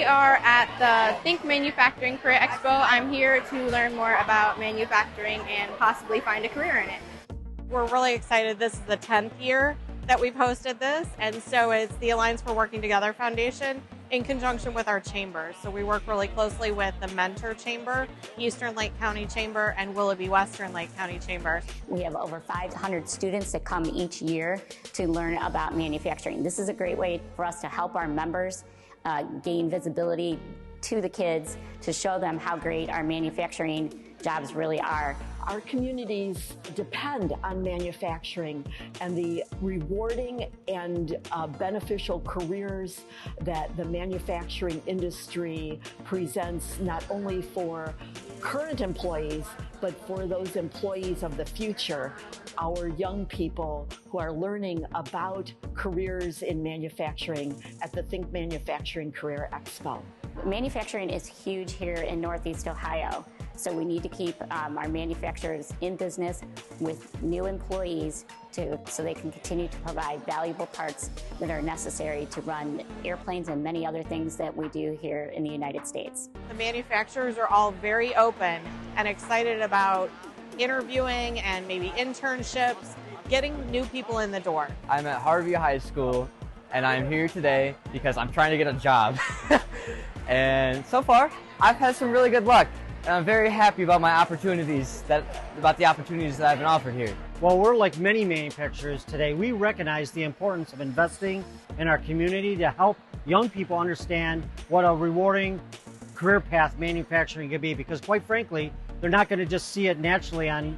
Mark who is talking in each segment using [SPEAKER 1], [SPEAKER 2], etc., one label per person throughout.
[SPEAKER 1] are at the Think Manufacturing Career Expo. I'm here to learn more about manufacturing and possibly find a career in it.
[SPEAKER 2] We're really excited. This is the 10th year that we've hosted this, and so it's the Alliance for Working Together Foundation in conjunction with our chambers. So we work really closely with the Mentor Chamber, Eastern Lake County Chamber, and Willoughby Western Lake County Chamber.
[SPEAKER 3] We have over 500 students that come each year to learn about manufacturing. This is a great way for us to help our members gain visibility to the kids, to show them how great our manufacturing jobs really are.
[SPEAKER 4] Our communities depend on manufacturing and the rewarding and beneficial careers that the manufacturing industry presents, not only for current employees, but for those employees of the future, our young people who are learning about careers in manufacturing at the Think Manufacturing Career Expo.
[SPEAKER 3] Manufacturing is huge here in Northeast Ohio, so we need to keep our manufacturers in business with new employees so they can continue to provide valuable parts that are necessary to run airplanes and many other things that we do here in the United States.
[SPEAKER 2] The manufacturers are all very open and excited about interviewing and maybe internships, getting new people in the door.
[SPEAKER 5] I'm at Harvey High School, and I'm here today because I'm trying to get a job. And so far, I've had some really good luck, and I'm very happy about the opportunities that I've been offered here.
[SPEAKER 6] Well, we're like many manufacturers today. We recognize the importance of investing in our community to help young people understand what a rewarding career path manufacturing can be, because quite frankly, they're not going to just see it naturally on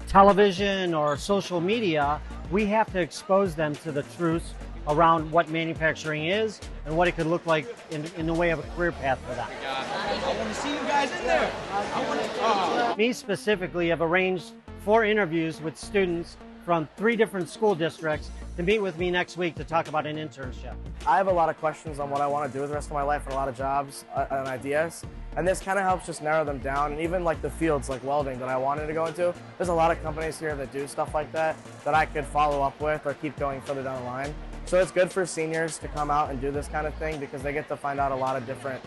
[SPEAKER 6] television or social media. We have to expose them to the truths around what manufacturing is and what it could look like in the way of a career path for them.
[SPEAKER 7] I want to see you guys in there.
[SPEAKER 6] Me specifically have arranged 4 interviews with students from 3 different school districts to meet with me next week to talk about an internship.
[SPEAKER 8] I have a lot of questions on what I want to do with the rest of my life and a lot of jobs and ideas. And this kind of helps just narrow them down. And even like the fields like welding that I wanted to go into, there's a lot of companies here that do stuff like that I could follow up with or keep going further down the line. So it's good for seniors to come out and do this kind of thing because they get to find out a lot of different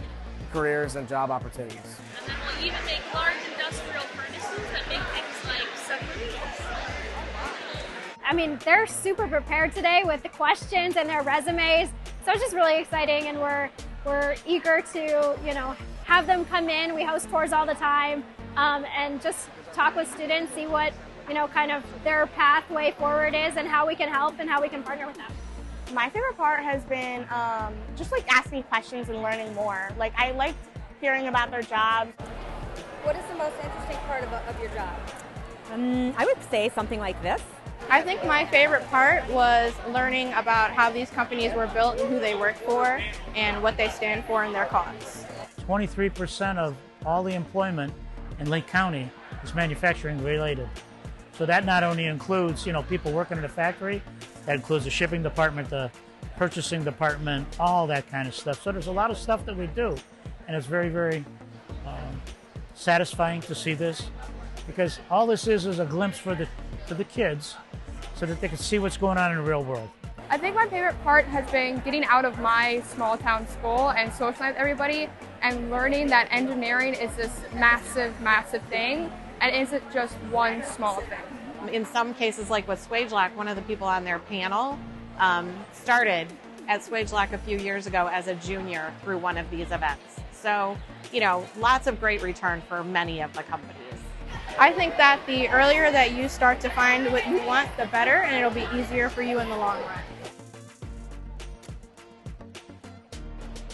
[SPEAKER 8] careers and job opportunities.
[SPEAKER 9] And then we'll even make large industrial furnaces that make things like submarines.
[SPEAKER 10] I mean, they're super prepared today with the questions and their resumes. So it's just really exciting, and we're eager to, have them come in. We host tours all the time, and just talk with students, see what, kind of their pathway forward is and how we can help and how we can partner with them.
[SPEAKER 11] My favorite part has been just like asking questions and learning more. Like I liked hearing about their jobs.
[SPEAKER 12] What is the most interesting part of your job?
[SPEAKER 13] I would say something like this.
[SPEAKER 1] I think my favorite part was learning about how these companies were built and who they work for and what they stand for and their cause.
[SPEAKER 14] 23% of all the employment in Lake County is manufacturing related. So that not only includes, people working in the factory, that includes the shipping department, the purchasing department, all that kind of stuff. So there's a lot of stuff that we do, and it's very, very satisfying to see this, because all this is a glimpse for the kids so that they can see what's going on in the real world.
[SPEAKER 15] I think my favorite part has been getting out of my small town school and socializing with everybody and learning that engineering is this massive, massive thing and isn't just one small thing.
[SPEAKER 2] In some cases, like with Swagelok, one of the people on their panel started at Swagelok a few years ago as a junior through one of these events. So, lots of great return for many of the companies.
[SPEAKER 1] I think that the earlier that you start to find what you want, the better, and it'll be easier for you in the long run.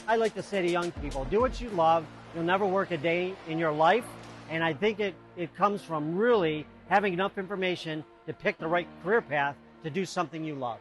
[SPEAKER 6] I like to say to young people, do what you love. You'll never work a day in your life. And I think it comes from really having enough information to pick the right career path to do something you love.